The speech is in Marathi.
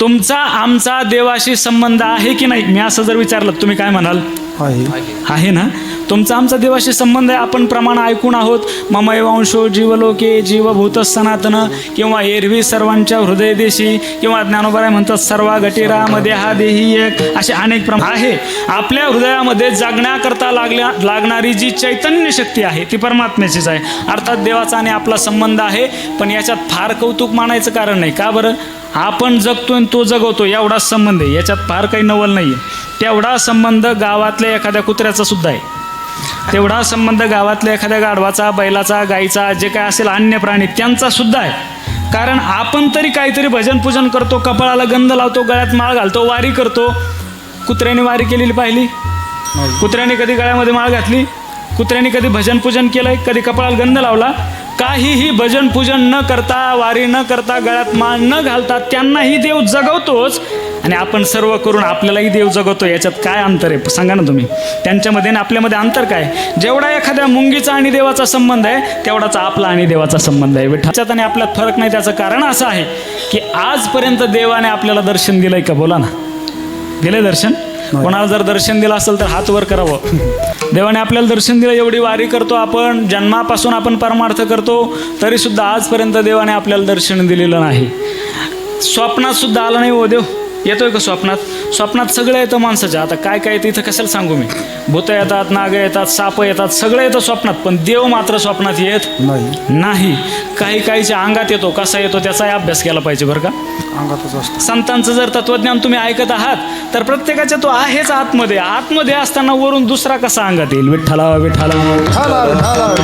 तुमचा आमचा देवाशी संबंध आहे की नाही? मी असं जर विचारलं तुम्ही काय म्हणाल? आहे ना. तुमचा आमचा देवाशी संबंध आहे. आपण प्रमाण ऐकून आहोत. ममैव अंशो जीवलोके जीवभूत सनातन, किंवा एरवी सर्वांच्या हृदय देशी, किंवा ज्ञानोबराय म्हणतात सर्वा गटीराम देहा देही एक, असे अनेक प्रमाण आहे. आपल्या हृदयामध्ये जगण्याकरता लागणारी जी चैतन्य शक्ती आहे ती परमात्म्याचीच आहे. अर्थात देवाचा आणि आपला संबंध आहे. पण याच्यात फार कौतुक मानायचं कारण नाही. का बरं? आपण जगतोय आणि तो जगवतो एवढाच संबंध आहे. याच्यात फार काही नवल नाही आहे. तेवढा संबंध गावातल्या एखाद्या कुत्र्याचा सुद्धा आहे. तेवढा संबंध गावातल्या एखाद्या गाढवाचा, बैलाचा, गाईचा, जे काय असेल अन्य प्राणी त्यांचा सुद्धा आहे. कारण आपण तरी काहीतरी भजन पूजन करतो, कपाळाला गंध लावतो, गळ्यात माळ घालतो, वारी करतो. कुत्र्याने वारी केलेली पाहिली? कुत्र्याने कधी गळ्यामध्ये माळ घातली? कुत्र्याने कधी भजन पूजन केलंय? कधी कपाळाला गंध लावला? काहीही भजन पूजन न करता, वारी न करता, गळ्यात माळ न घालता त्यांनाही देव जगवतोच. आणि आपण सर्व करून आपल्यालाही देव जगवतो. याच्यात काय अंतर आहे सांगा ना तुम्ही? त्यांच्यामध्ये आणि आपल्यामध्ये अंतर काय? जेवढा एखाद्या मुंगीचा आणि देवाचा संबंध आहे तेवढाच आपला आणि देवाचा संबंध आहे. विठ्ठलाच्यात आणि आपल्यात फरक नाही. त्याचं कारण असं आहे की आजपर्यंत देवाने आपल्याला दर्शन दिलंय का? बोला ना. दिलंय दर्शन? कोणाला जर दर्शन दिलं असेल तर हात वर करावं. देवाने आपल्याला दर्शन दिलं. एवढी वारी करतो आपण, जन्मापासून आपण परमार्थ करतो, तरीसुद्धा आजपर्यंत देवाने आपल्याला दर्शन दिलेलं नाही. स्वप्नात सुद्धा आलं नाही. हो देव येतोय का स्वप्नात? स्वप्नात सगळं येतं माणसाच्या. आता काय काय येतं इथं कशाला सांगू मी? भूत येतात, नाग येतात, साप येतात, सगळं येतं स्वप्नात. पण देव मात्र स्वप्नात येत नाही. काही काहीच्या अंगात येतो. कसा येतो त्याचाही अभ्यास केला पाहिजे बरं का. अंगातच असतो. संतांचं जर तत्वज्ञान तुम्ही ऐकत आहात तर प्रत्येकाच्या तो आहेच आतमध्ये. आतमध्ये असताना वरून दुसरा कसा अंगात येईल? विठ्ठला विठ्ठला.